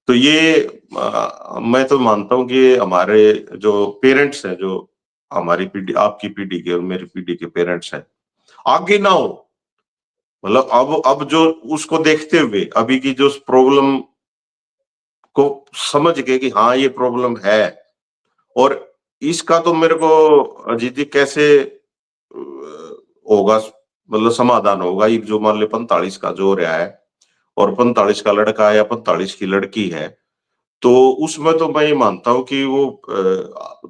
तो ये मैं तो मानता हूँ कि हमारे जो पेरेंट्स हैं, जो हमारी पीढ़ी, आपकी पीढ़ी के और मेरी पीढ़ी के पेरेंट्स हैं, आगे ना हो। मतलब अब जो उसको देखते हुए अभी की जो प्रॉब्लम को समझ के कि हाँ ये प्रॉब्लम है, और इसका तो मेरे को अजीत जी कैसे होगा, मतलब समाधान होगा। ये जो मान लो 45 का जो रहा है और 45 का लड़का है या 45 की लड़की है, तो उसमें तो मैं ये मानता हूँ कि वो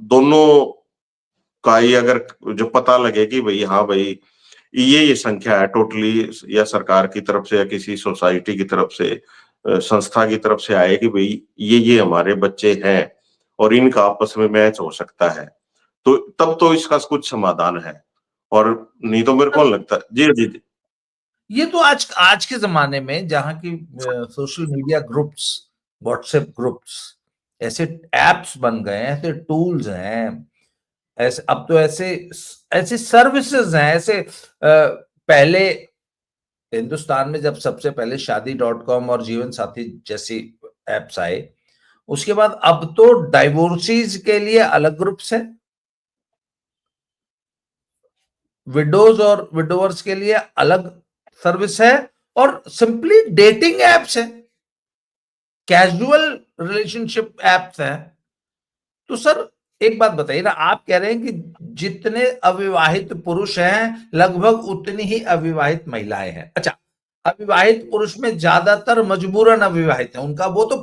दोनों का ही अगर जो पता लगे कि भाई हाँ भाई ये संख्या है टोटली, या सरकार की तरफ से या किसी सोसाइटी की तरफ से, संस्था की तरफ से आए कि भाई ये हमारे बच्चे हैं और इनका आपस में मैच हो सकता है, तो तब तो इसका कुछ समाधान है, और नहीं तो मेरे को नहीं लगता। जी जी जी। ये तो आज आज के जमाने में जहां की social media groups, WhatsApp groups, ऐसे एप्स बन गए हैं, ऐसे टूल्स हैं, ऐसे अब तो ऐसे ऐसे सर्विसेज हैं, ऐसे पहले हिंदुस्तान में जब सबसे पहले शादी.com और जीवन साथी जैसी एप्स आए, उसके बाद अब तो डाइवोर्सीज के लिए अलग ग्रुप्स हैं, विडोज और विडोवर्स के लिए अलग सर्विस है, और सिंपली डेटिंग एप्स है, कैजुअल रिलेशनशिप एप्स हैं। तो सर एक बात बताइए ना, आप कह रहे हैं कि जितने अविवाहित पुरुष हैं लगभग उतनी ही अविवाहित महिलाएं हैं। अच्छा, अविवाहित पुरुष में ज्यादातर मजबूरन अविवाहित हैं, उनका वो तो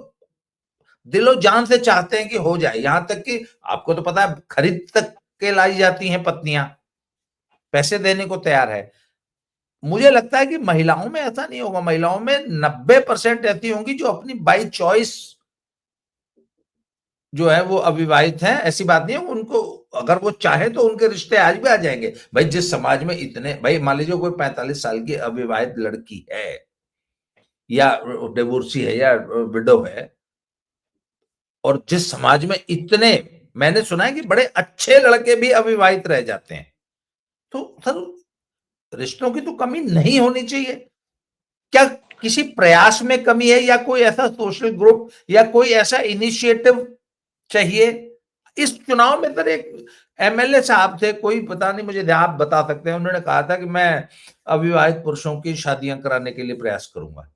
दिलो जान से चाहते हैं कि हो जाए, यहां तक कि आपको तो पता है खरीद तक के लाई जाती हैं पत्नियां, पैसे देने को तैयार है। मुझे लगता है कि महिलाओं में ऐसा नहीं होगा, महिलाओं में 90% ऐसी होंगी जो अपनी बाई चॉइस जो है वो अविवाहित हैं। ऐसी बात नहीं है, उनको अगर वो चाहे तो उनके रिश्ते आज भी आ जाएंगे। भाई जिस समाज में इतने, भाई मान लीजिए कोई 45 साल की अविवाहित लड़की है या डिवोर्सी है या विडो है, और जिस समाज में इतने, मैंने सुना है कि बड़े अच्छे लड़के भी अविवाहित रह जाते हैं, तो सर रिश्तों की तो कमी नहीं होनी चाहिए। क्या किसी प्रयास में कमी है, या कोई ऐसा सोशल ग्रुप या कोई ऐसा इनिशिएटिव चाहिए? इस चुनाव में सर एक एमएलए साहब थे, कोई पता नहीं मुझे, आप बता सकते हैं, उन्होंने कहा था कि मैं अविवाहित पुरुषों की शादियां कराने के लिए प्रयास करूंगा।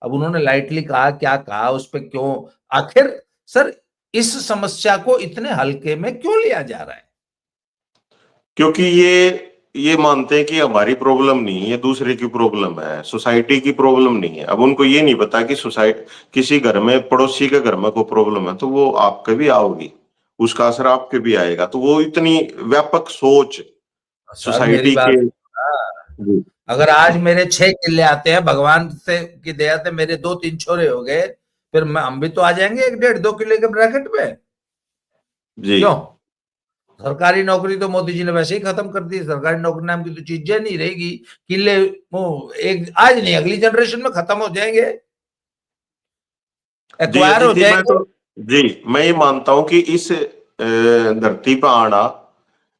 अब उन्होंने लाइटली कहा, क्या कहा, उस पर क्यों, आखिर सर इस समस्या को इतने हल्के में क्यों लिया जा रहा है? क्योंकि ये मानते हैं कि हमारी प्रॉब्लम नहीं है, ये दूसरे की प्रॉब्लम है, सोसाइटी की प्रॉब्लम नहीं है। अब उनको ये नहीं पता कि सोसाइटी, किसी घर में, पड़ोसी के घर में कोई प्रॉब्लम है तो वो आपके भी आओगी, उसका असर आपके भी आएगा। तो वो इतनी व्यापक सोच सर मेरी सोसाइटी बात, के। हाँ, जी अगर आज मेरे 6 किले आते हैं, भगवान से की दया से मेरे 2-3 छोरे हो गए, फिर हम भी तो आ जाएंगे 1-1.5-2 किले के ब्रैकेट में। जी क्यों? सरकारी नौकरी तो मोदी जी ने वैसे ही खत्म कर दी, सरकारी नौकरी नाम की तो चीजें नहीं रहेगी। किले वो एक आज नहीं अगली जनरेशन में खत्म हो जाएंगे, जी एक्वायर हो अदिति, मैं जाएंगे। तो, जी मैं ये मानता हूं कि इस धरती पर आना,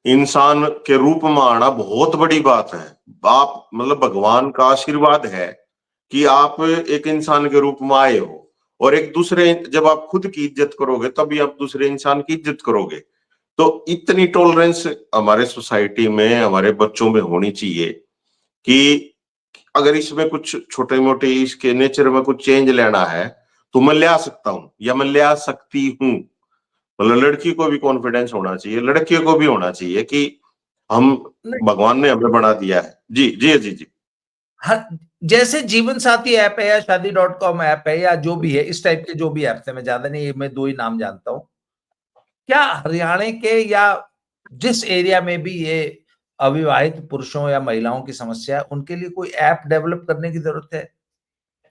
इंसान के रूप में आना बहुत बड़ी बात है। आप मतलब भगवान का आशीर्वाद है कि आप एक इंसान के रूप में आए हो, और एक दूसरे, जब आप खुद की इज्जत करोगे तभी आप दूसरे इंसान की इज्जत करोगे। तो इतनी टॉलरेंस हमारे सोसाइटी में, हमारे बच्चों में होनी चाहिए कि अगर इसमें कुछ छोटे मोटे इसके नेचर में कुछ चेंज लेना है तो मैं ले आ सकता हूं, या मैं ले आ सकती हूँ। मतलब लड़की को भी कॉन्फिडेंस होना चाहिए, लड़के को भी होना चाहिए कि हम, भगवान ने हमें बना दिया है। जी जी जी जी। हर जैसे जीवन साथी ऐप है या शादी.com ऐप है या जो भी है, इस टाइप के जो भी ऐप्स है, मैं ज्यादा नहीं, मैं 2 ही नाम जानता हूं। क्या हरियाणा के या जिस एरिया में भी ये अविवाहित पुरुषों या महिलाओं की समस्या है, उनके लिए कोई ऐप डेवलप करने की जरूरत है?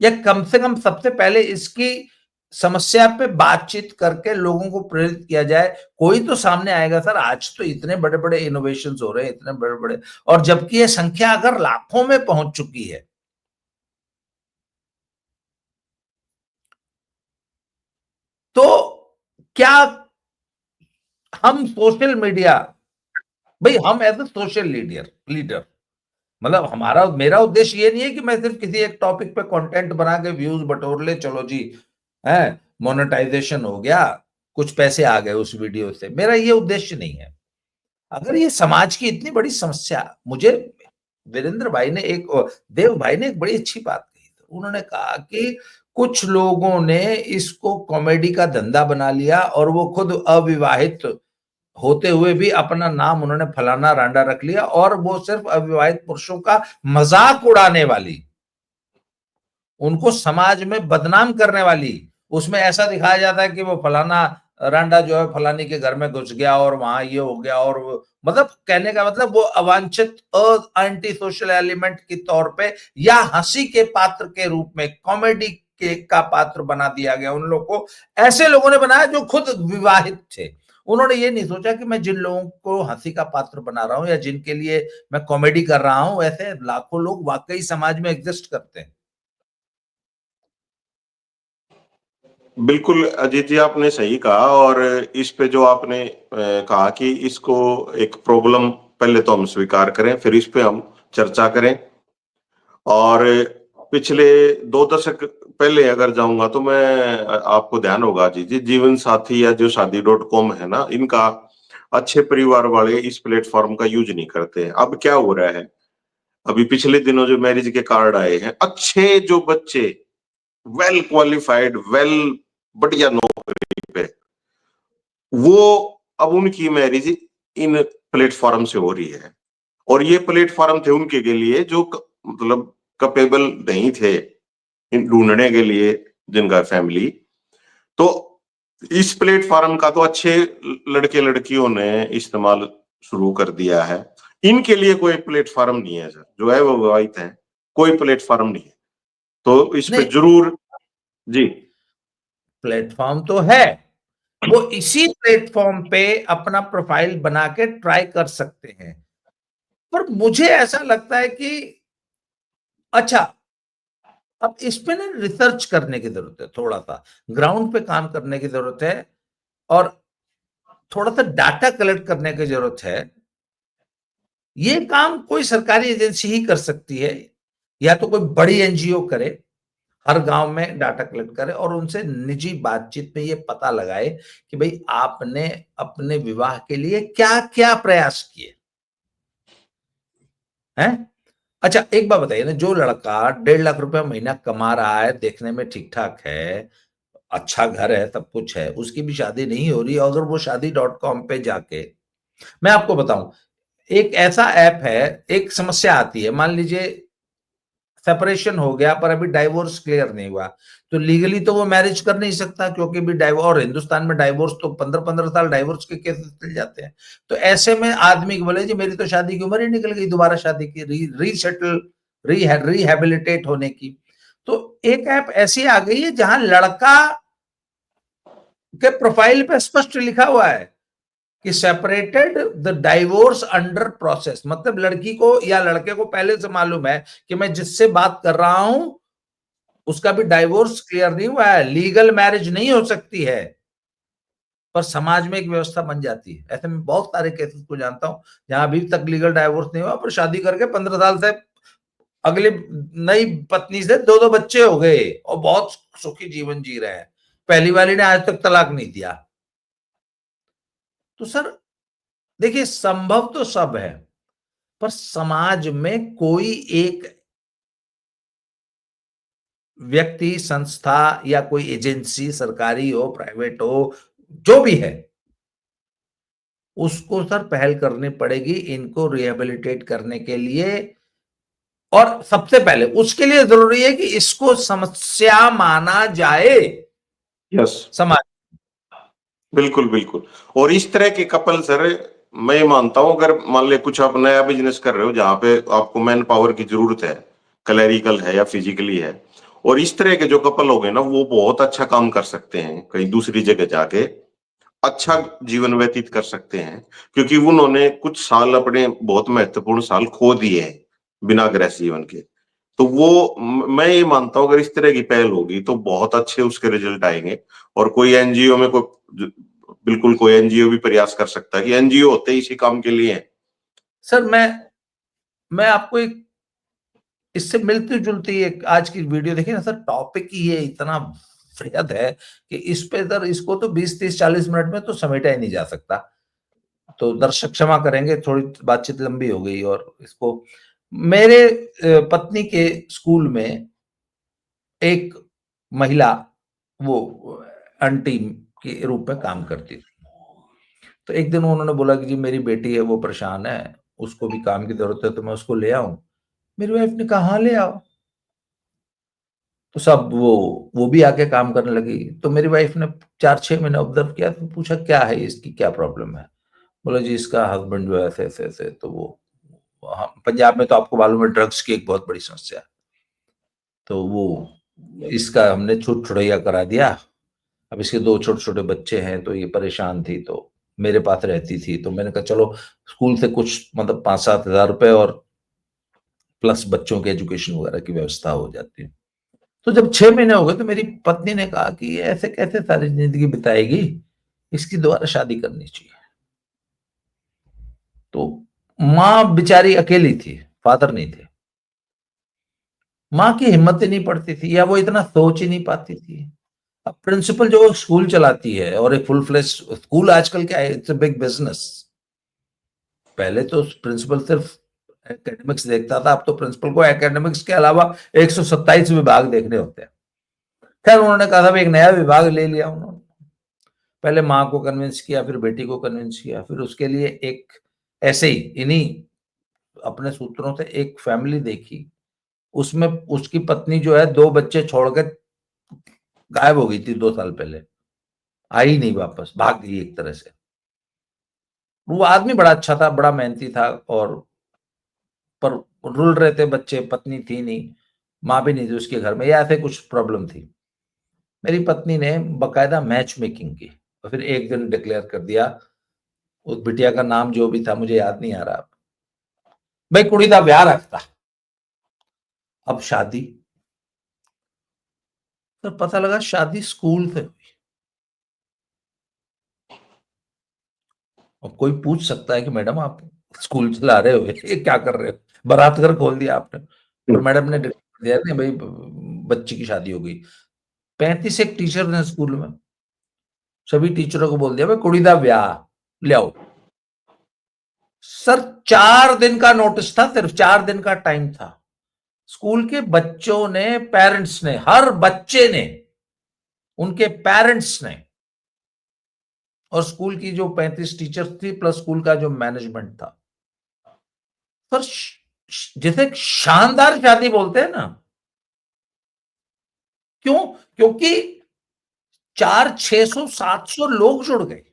या कम से कम सबसे पहले इसकी समस्या पे बातचीत करके लोगों को प्रेरित किया जाए, कोई तो सामने आएगा। सर आज तो इतने बड़े बड़े इनोवेशन हो रहे हैं, इतने बड़े बड़े, और जबकि ये संख्या अगर लाखों में पहुंच चुकी है, तो क्या हम सोशल मीडिया, भाई हम as a social leader leader, मतलब हमारा मेरा उद्देश्य ये नहीं है कि मैं सिर्फ किसी एक टॉपिक पे कंटेंट बना के व्यूज बटोर ले, चलो जी है मोनेटाइजेशन हो गया, कुछ पैसे आ गए उस वीडियो से, मेरा ये उद्देश्य नहीं है। अगर ये समाज की इतनी बड़ी समस्या, मुझे वीरेंद्र भाई ने एक, देव भाई ने एक बड़ी अच्छी बात कही थी, उन्होंने कहा कि कुछ लोगों ने इसको कॉमेडी का धंधा बना लिया और वो खुद अविवाहित होते हुए भी अपना नाम उन्होंने फलाना रांडा रख लिया, और वो सिर्फ अविवाहित पुरुषों का मजाक उड़ाने वाली, उनको समाज में बदनाम करने वाली, उसमें ऐसा दिखाया जाता है कि वो फलाना रांडा जो है फलानी के घर में घुस गया और वहां ये हो गया, और मतलब कहने का मतलब वो अवांछित एंटी सोशल एलिमेंट के तौर पे या हंसी के पात्र के रूप में, कॉमेडी के का पात्र बना दिया गया उन लोगों को। ऐसे लोगों ने बनाया जो खुद विवाहित थे। उन्होंने ये नहीं सोचा कि मैं जिन लोगों को हंसी का पात्र बना रहा हूं या जिनके लिए मैं कॉमेडी कर रहा हूं, ऐसे लाखों लोग वाकई समाज में एग्जिस्ट करते हैं। बिल्कुल अजीत जी, आपने सही कहा। और इस पे जो आपने कहा कि इसको एक प्रॉब्लम पहले तो हम स्वीकार करें, फिर इस पे हम चर्चा करें। और पिछले 2 दशक पहले अगर जाऊंगा तो मैं, आपको ध्यान होगा अजीत जी, जीवन साथी या जो शादी.com है ना, इनका अच्छे परिवार वाले इस प्लेटफॉर्म का यूज नहीं करते हैं। अब क्या हो रहा है, अभी पिछले दिनों जो मैरिज के कार्ड आए हैं, अच्छे जो बच्चे, वेल क्वालिफाइड, वेल बढ़िया नौकरी पे, वो अब उनकी मैरिज इन प्लेटफॉर्म से हो रही है। और ये प्लेटफॉर्म थे उनके के लिए जो मतलब कैपेबल नहीं थे ढूंढने के लिए, जिनका फैमिली। तो इस प्लेटफॉर्म का तो अच्छे लड़के लड़कियों ने इस्तेमाल शुरू कर दिया है। इनके लिए कोई प्लेटफॉर्म नहीं है सर, जो है वो विवाहित है, कोई प्लेटफॉर्म नहीं है। तो इस पे नहीं, जरूर जी। प्लेटफॉर्म तो है, वो इसी प्लेटफॉर्म पे अपना प्रोफाइल बना के ट्राई कर सकते हैं। पर मुझे ऐसा लगता है कि अच्छा, अब इस पे ना रिसर्च करने की जरूरत है, थोड़ा सा ग्राउंड पे काम करने की जरूरत है, और थोड़ा सा डाटा कलेक्ट करने की जरूरत है। ये काम कोई सरकारी एजेंसी ही कर सकती है, या तो कोई बड़ी एनजीओ करे, हर गांव में डाटा कलेक्ट करे और उनसे निजी बातचीत में ये पता लगाए कि भाई आपने अपने विवाह के लिए क्या क्या प्रयास किए हैं। अच्छा, एक बात बताइए ना, जो लड़का 1.5 लाख रुपया महीना कमा रहा है, देखने में ठीक ठाक है, अच्छा घर है, सब कुछ है, उसकी भी शादी नहीं हो रही, अगर वो शादी.com पे जाके, मैं आपको बताऊं, एक ऐसा ऐप है, एक समस्या आती है, मान लीजिए सेपरेशन हो गया पर अभी डाइवोर्स क्लियर नहीं हुआ, तो लीगली तो वो मैरिज कर नहीं सकता, क्योंकि भी डाइवोर्स, और हिंदुस्तान में डाइवोर्स तो 15-15 साल डाइवोर्स के केसेस चल जाते हैं। तो ऐसे में आदमी को बोले जी मेरी तो शादी की उम्र ही निकल गई, दोबारा शादी की रीसेटल रिहेबिलिटेट होने की। तो एक ऐप ऐसी आ गई है जहां लड़का के प्रोफाइल पे स्पष्ट लिखा हुआ है कि separated, the divorce under process, मतलब लड़की को या लड़के को पहले से मालूम है कि मैं जिससे बात कर रहा हूं उसका भी डाइवोर्स क्लियर नहीं हुआ है, लीगल मैरिज नहीं हो सकती है, पर समाज में एक व्यवस्था बन जाती है। ऐसे में बहुत सारे केसेस को जानता हूं जहां अभी तक लीगल डाइवोर्स नहीं हुआ, पर शादी करके 15 साल से अगली नई पत्नी से 2-2 बच्चे हो गए और बहुत सुखी जीवन जी रहे हैं, पहली वाली ने आज तक तलाक नहीं दिया। तो सर देखिए, संभव तो सब है, पर समाज में कोई एक व्यक्ति, संस्था या कोई एजेंसी, सरकारी हो प्राइवेट हो, जो भी है, उसको सर पहल करनी पड़ेगी इनको रिहेबिलिटेट करने के लिए। और सबसे पहले उसके लिए जरूरी है कि इसको समस्या माना जाए यस, समाज। बिल्कुल बिल्कुल। और इस तरह के कपल सर, मैं ये मानता हूं, अगर मान ले कुछ आप नया बिजनेस कर रहे हो जहां पे आपको मैन पावर की जरूरत है, क्लैरिकल है या फिजिकली है, और इस तरह के जो कपल हो गए ना, वो बहुत अच्छा काम कर सकते हैं कहीं दूसरी जगह जाके, अच्छा जीवन व्यतीत कर सकते हैं। क्योंकि उन्होंने कुछ साल, अपने बहुत महत्वपूर्ण साल खो दिए हैं बिना गृह जीवन के। तो वो मैं ये मानता हूं, अगर इस तरह की पहल होगी तो बहुत अच्छे उसके रिजल्ट आएंगे। और कोई एनजीओ में कोई, बिल्कुल कोई एनजीओ भी प्रयास कर सकता है, कि एनजीओ होते ही इसी काम के लिए हैं। सर मैं आपको एक इससे मिलती जुलती एक आज की वीडियो देखिए ना सर, टॉपिक ही ये इतना वृहद है कि इस पे सर, इसको तो 20-30-40 मिनट में तो समेटा ही नहीं जा सकता। तो दर्शक क्षमा करेंगे, थोड़ी बातचीत लंबी हो गई। और इसको, मेरे पत्नी के स्कूल में एक महिला, वो आंटी के रूप में काम करती थी। तो एक दिन उन्होंने बोला कि जी मेरी बेटी है, वो परेशान है, उसको भी काम की जरूरत है, तो मैं उसको ले आऊं। मेरी वाइफ ने कहा हाँ ले आओ। तो सब वो भी आके काम करने लगी। तो मेरी वाइफ ने 4-6 महीने ऑब्जर्व किया, तो पूछा क्या है, इसकी क्या प्रॉब्लम है? बोला जी इसका हस्बैंड जो है ऐसे-ऐसे। तो वो पंजाब में तो आपको मालूम है ड्रग्स की एक बहुत बड़ी समस्या है। तो वो इसका हमने छुट-छुड़ैया करा दिया। अब इसके 2 छोटे-छोटे बच्चे हैं, तो ये परेशान थी, तो मेरे पास रहती थी। तो मैंने कहा चलो स्कूल से कुछ मतलब 5-7 हज़ार रुपए और प्लस बच्चों के एजुकेशन वगैरह की व्यवस्था हो जाती है। तो जब 6 महीने हो गए तो मेरी पत्नी ने कहा कि ये ऐसे कैसे सारी ज़िंदगी बिताएगी? इसकी दोबारा शादी करनी चाहिए। तो माँ बेचारी अकेली थी, फादर नहीं थे। माँ की हिम्मत ही नहीं पड़ती थी या वो इतना सोच ही नहीं पाती थी। अब प्रिंसिपल जो स्कूल चलाती है और एक फुल फ्लेज स्कूल आजकल क्या है, इट्स अ बिग बिज़नेस। पहले तो प्रिंसिपल सिर्फ एकेडमिक्स देखता था, अब तो प्रिंसिपल को एकेडमिक्स के अलावा 127 विभाग देखने होते हैं। खैर उन्होंने कहा था एक नया विभाग ले लिया उन्होंने। पहले माँ को कन्विंस किया, फिर बेटी को कन्विंस किया, फिर उसके लिए एक ऐसे ही इन्हीं अपने सूत्रों से एक फैमिली देखी। उसमें उसकी पत्नी जो है 2 बच्चे छोड़ के गायब हो गई थी 2 साल पहले। आई नहीं वापस, भाग गई एक तरह से। वो आदमी बड़ा अच्छा था, बड़ा मेहनती था और पर रुल रहे थे बच्चे, पत्नी थी नहीं, माँ भी नहीं थी उसके घर में, या ऐसे कुछ प्रॉब्लम थी। मेरी पत्नी ने बाकायदा मैच मेकिंग की और फिर एक दिन डिक्लेयर कर दिया, उस बिटिया का नाम जो भी था मुझे याद नहीं आ रहा। भाई कुड़ी दा ब्याह रखता, अब शादी। तो पता लगा शादी स्कूल से हुई। अब कोई पूछ सकता है कि मैडम आप स्कूल चला रहे हो, ये क्या कर रहे हो? बारात घर खोल दिया आपने। और मैडम ने डिक्लेयर दिया नहीं भाई बच्ची की शादी हो गई। 35 एक टीचर ने स्कूल में, सभी टीचरों को बोल दिया भाई कुड़ी दा ब्याह ले आओ। सर 4 दिन का नोटिस था, सिर्फ 4 दिन का टाइम था। स्कूल के बच्चों ने, पेरेंट्स ने, हर बच्चे ने, उनके पेरेंट्स ने और स्कूल की जो 35 टीचर्स थी प्लस स्कूल का जो मैनेजमेंट था, सर जिसे शानदार शादी बोलते हैं ना, क्यों? क्योंकि 400-600-700 लोग जुड़ गए।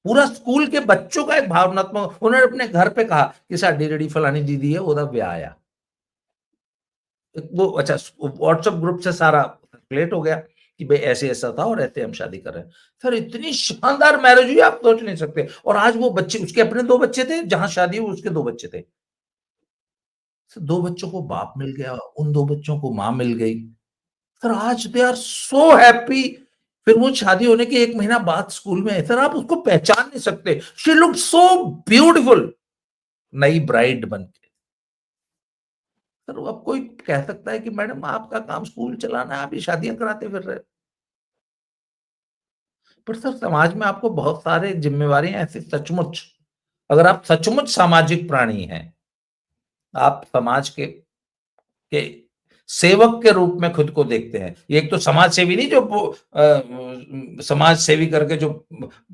पूरा स्कूल के बच्चों का एक भावनात्मक, उन्होंने अपने घर पे कहा कि साडी जेडी फलानी दीदी है ओदा ब्याह आ। वो अच्छा व्हाट्सएप ग्रुप से सारा सर्कुलेट हो गया कि भाई ऐसे ऐसा था और ऐसे हम शादी कर रहे हैं। सर इतनी शानदार मैरिज हुई आप सोच नहीं सकते। और आज वो बच्चे, उसके अपने 2 बच्चे थे, जहां शादी हुई उसके 2 बच्चे थे। सर 2 बच्चों को बाप मिल गया, उन 2 बच्चों को माँ मिल गई। सर आज दे आर सो हैप्पी। फिर वो शादी होने के 1 महीना बाद स्कूल में है। सर आप उसको पहचान नहीं सकते। शी लुक्ड सो ब्यूटीफुल, नई ब्राइड बन के। सर अब कोई कह सकता है कि मैडम आपका काम स्कूल चलाना है, आप ये शादियां कराते फिर रहे हो। पर सर समाज में आपको बहुत सारे जिम्मेवारियां ऐसी सचमुच, अगर आप सचमुच सामाजिक प्राणी हैं, आप समाज के सेवक के रूप में खुद को देखते हैं। ये एक तो समाज सेवी नहीं जो समाज सेवी करके जो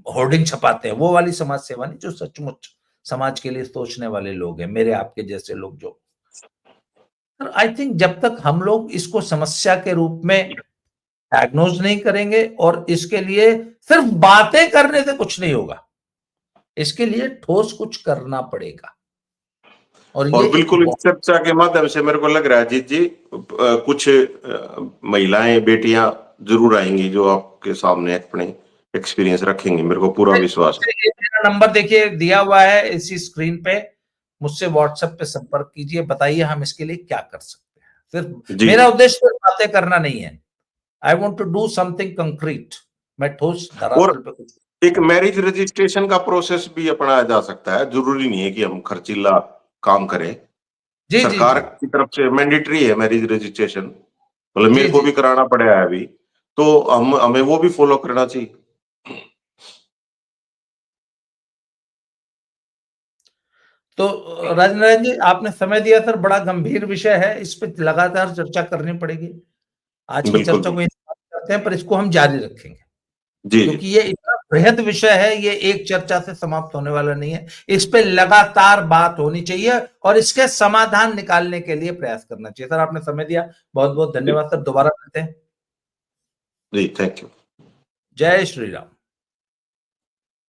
होर्डिंग छपाते हैं, वो वाली समाज सेवा नहीं, जो सचमुच समाज के लिए सोचने वाले लोग हैं, मेरे आपके जैसे लोग जो। आई थिंक जब तक हम लोग इसको समस्या के रूप में डायग्नोज नहीं करेंगे और इसके लिए सिर्फ बातें करने से कुछ नहीं होगा, इसके लिए ठोस कुछ करना पड़ेगा। और ये और एक बिल्कुल इस चर्चा के माध्यम से मेरे को लग रहा है अजीत जी, कुछ महिलाएं, बेटियां जरूर आएंगी जो आपके सामने अपने एक्सपीरियंस रखेंगे, मेरे को पूरा विश्वास है। मेरा नंबर देखिए दिया हुआ है इसी स्क्रीन पे, मुझसे व्हाट्सएप पे संपर्क कीजिए, बताइए हम इसके लिए क्या कर सकते हैं। सिर्फ जी मेरा जी। उद्देश्य सिर्फ बातें करना नहीं है, I want to do something concrete. मैं ठोस और धरातल पे कुछ। एक मैरिज रजिस्ट्रेशन का प्रोसेस भी अपनाया जा सकता है, जरूरी नहीं है कि हम खर्चीला काम करें। जी जी सरकार जी की तरफ से मैंडेटरी है मैरिज रजिस्ट्रेशन, मतलब जी मेरे को जी। भी कराना पड़ा है अभी, तो हम हमें वो भी फॉलो करना चाहिए। तो राजनारायण जी आपने समय दिया सर, बड़ा गंभीर विषय है, इस पे लगातार चर्चा करनी पड़ेगी। आज की बिल्कुल चर्चा को यहीं समाप्त करते हैं, पर इसको हम जारी रखेंगे जी जी। क्योंकि ये इतना बृहद विषय है ये, एक चर्चा से समाप्त होने वाला नहीं है, इस पे लगातार बात होनी चाहिए और इसके समाधान निकालने के लिए प्रयास करना चाहिए। सर आपने समय दिया, बहुत बहुत धन्यवाद सर, दोबारा मिलते हैं। जी, थैंक यू। जय श्री राम।